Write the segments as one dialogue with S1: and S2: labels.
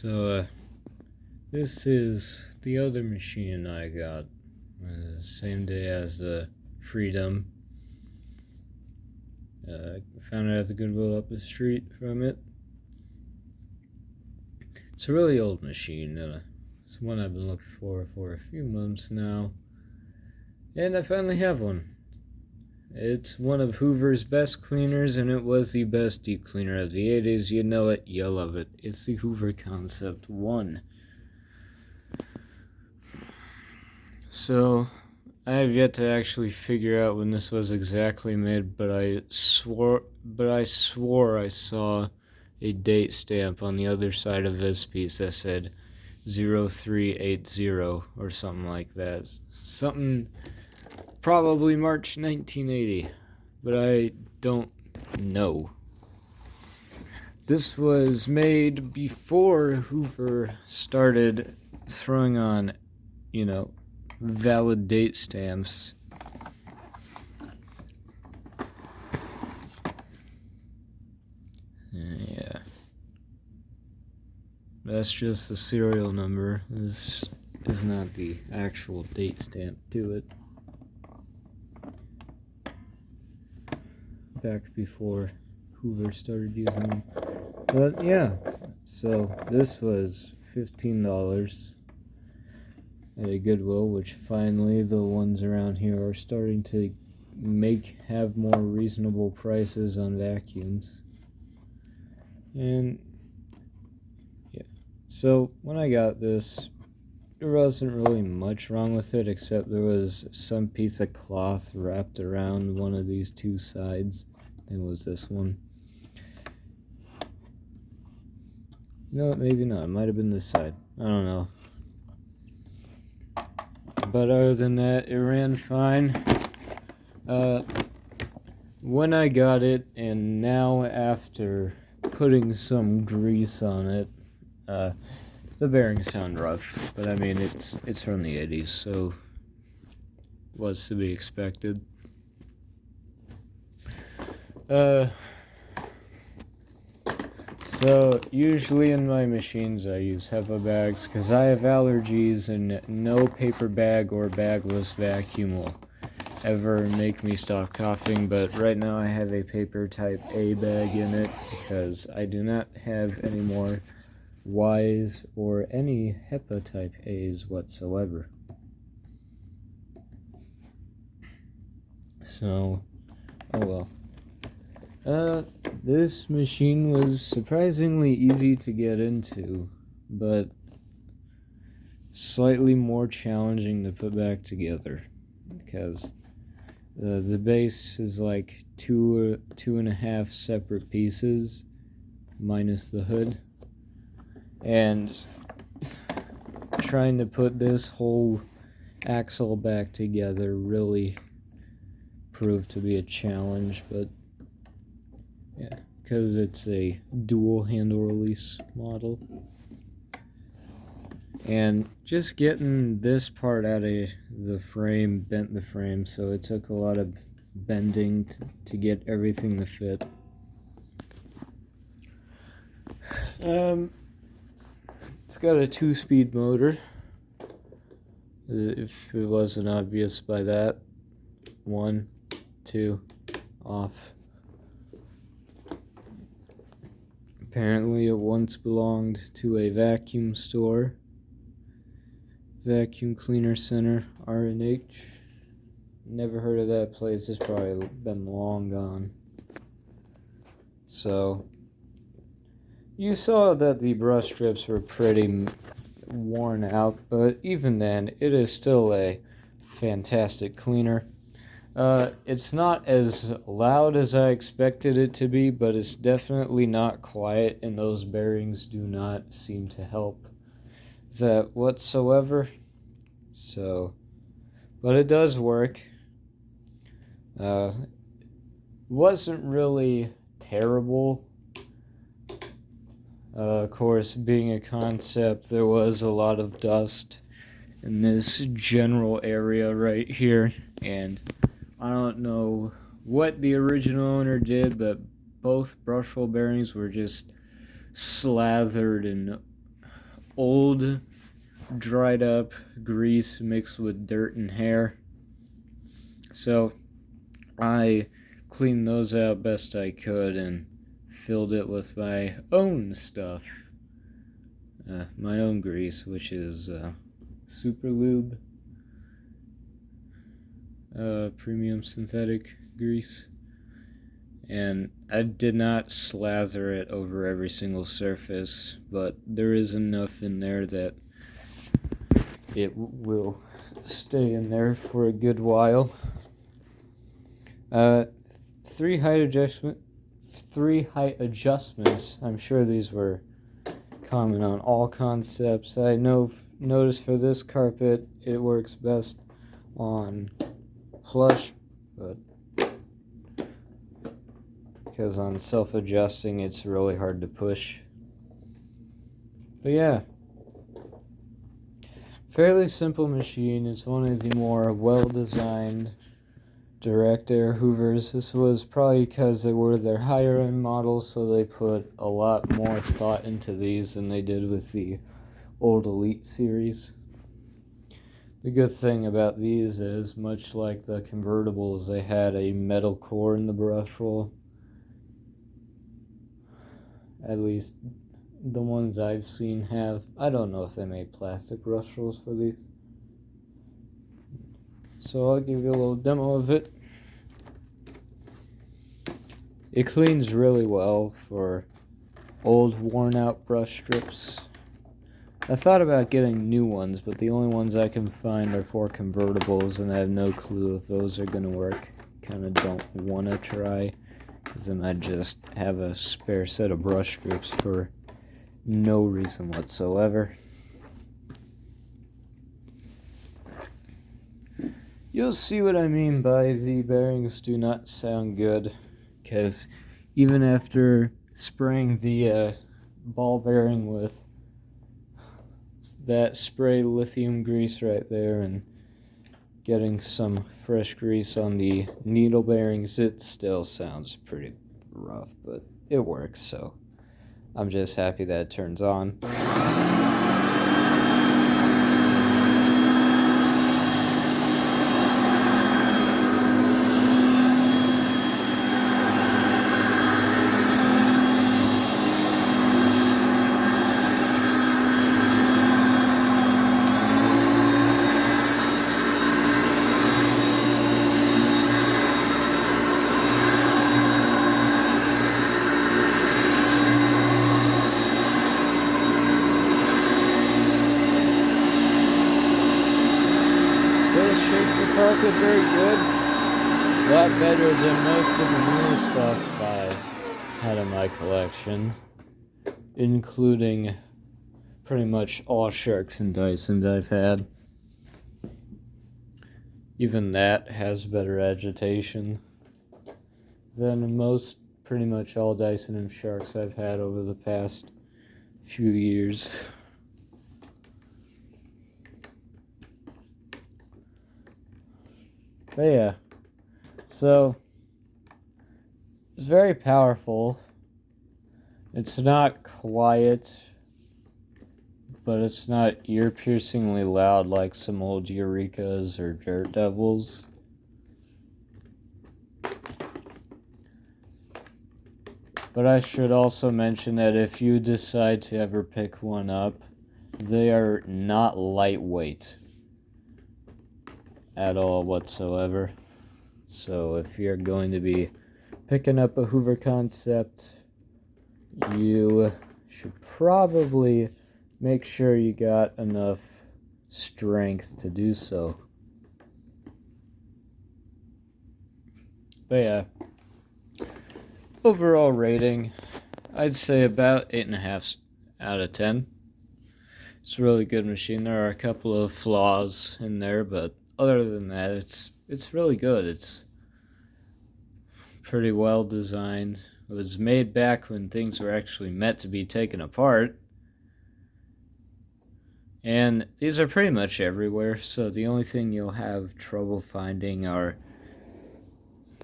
S1: So, this is the other machine I got. Same day as the Freedom. Found it at the Goodwill up the street from it. It's a really old machine. It's one I've been looking for a few months now. And I finally have one. It's one of Hoover's best cleaners, and it was the best deep cleaner of the 80s. You know it, you love it. It's the Hoover Concept One. So, I have yet to actually figure out when this was exactly made, but I swore I saw a date stamp on the other side of this piece that said 0380 or something like that. Something probably March 1980, but I don't know. This was made before Hoover started throwing on, valid date stamps. Yeah. That's just the serial number. This is not the actual date stamp to it. Back before Hoover started using them. But yeah, so this was $15 at a Goodwill, which finally the ones around here are starting to have more reasonable prices on vacuums. And yeah, so when I got this, there wasn't really much wrong with it, except there was some piece of cloth wrapped around one of these two sides. I think it was this one. No, maybe not. It might have been this side. I don't know. But other than that, it ran fine. When I got it, and now after putting some grease on it, the bearings sound rough, but I mean, it's from the 80s, so what's to be expected. So usually in my machines I use HEPA bags because I have allergies, and no paper bag or bagless vacuum will ever make me stop coughing. But right now I have a paper type A bag in it because I do not have any more Ys or any HEPA type A's whatsoever. So, oh well. This machine was surprisingly easy to get into, but slightly more challenging to put back together, because the base is like two and a half separate pieces, minus the hood, and trying to put this whole axle back together really proved to be a challenge, but yeah, because it's a dual handle release model. And just getting this part out of the frame bent the frame, so it took a lot of bending to get everything to fit. It's got a 2-speed motor, if it wasn't obvious by that. 1, 2, off. Apparently it once belonged to a vacuum store. Vacuum Cleaner Center, R&H. Never heard of that place. It's probably been long gone. So, you saw that the brush strips were pretty worn out, but even then, it is still a fantastic cleaner. It's not as loud as I expected it to be, but it's definitely not quiet, and those bearings do not seem to help that whatsoever. So, but it does work. Wasn't really terrible. Of course, being a concept, there was a lot of dust in this general area right here, and I don't know what the original owner did, but both brush hole bearings were just slathered in old dried up grease mixed with dirt and hair. So I cleaned those out best I could and filled it with my own stuff. My own grease, which is Super Lube premium synthetic grease. And I did not slather it over every single surface, but there is enough in there that it will stay in there for a good while. Three height adjustments. I'm sure these were common on all concepts. I noticed for this carpet it works best on plush, but because on self-adjusting it's really hard to push. But yeah, fairly simple machine. It's one of the more well-designed direct air Hoovers. This was probably because they were their higher end models, so they put a lot more thought into these than they did with the old Elite series. The good thing about these is, much like the convertibles, they had a metal core in the brush roll. At least the ones I've seen have. I don't know if they made plastic brush rolls for these. So I'll give you a little demo of it. It cleans really well for old worn out brush strips. I thought about getting new ones, but the only ones I can find are for convertibles, and I have no clue if those are going to work. Kinda don't want to try, because then I'd just have a spare set of brush strips for no reason whatsoever. You'll see what I mean by the bearings do not sound good, because even after spraying the ball bearing with that spray lithium grease right there and getting some fresh grease on the needle bearings, it still sounds pretty rough, but it works, so I'm just happy that it turns on. Carpet very good. A lot better than most of the newer stuff I had in my collection, including pretty much all Sharks and Dysons I've had. Even that has better agitation than most, pretty much all Dyson and Sharks I've had over the past few years. But yeah, so it's very powerful. It's not quiet, but it's not ear-piercingly loud like some old Eurekas or Dirt Devils. But I should also mention that if you decide to ever pick one up, they are not lightweight at all whatsoever. So if you're going to be picking up a Hoover Concept, you should probably make sure you got enough strength to do so. But yeah, overall rating, I'd say about 8.5 out of 10. It's a really good machine. There are a couple of flaws in there, but other than that, it's really good. It's pretty well designed. It was made back when things were actually meant to be taken apart. And these are pretty much everywhere, so the only thing you'll have trouble finding are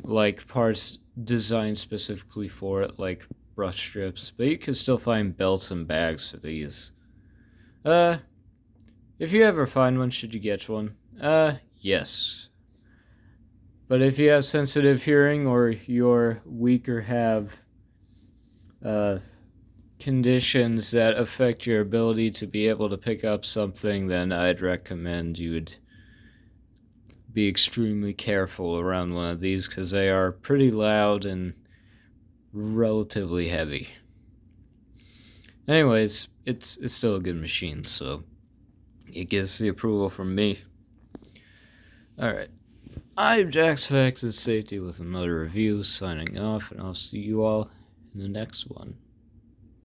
S1: like parts designed specifically for it, like brush strips. But you can still find belts and bags for these. If you ever find one, should you get one? Yes. But if you have sensitive hearing or you're weak or have conditions that affect your ability to be able to pick up something, then I'd recommend you would be extremely careful around one of these because they are pretty loud and relatively heavy. Anyways, it's still a good machine, so it gets the approval from me. Alright, I'm Jax Facts Safety with another review, signing off, and I'll see you all in the next one.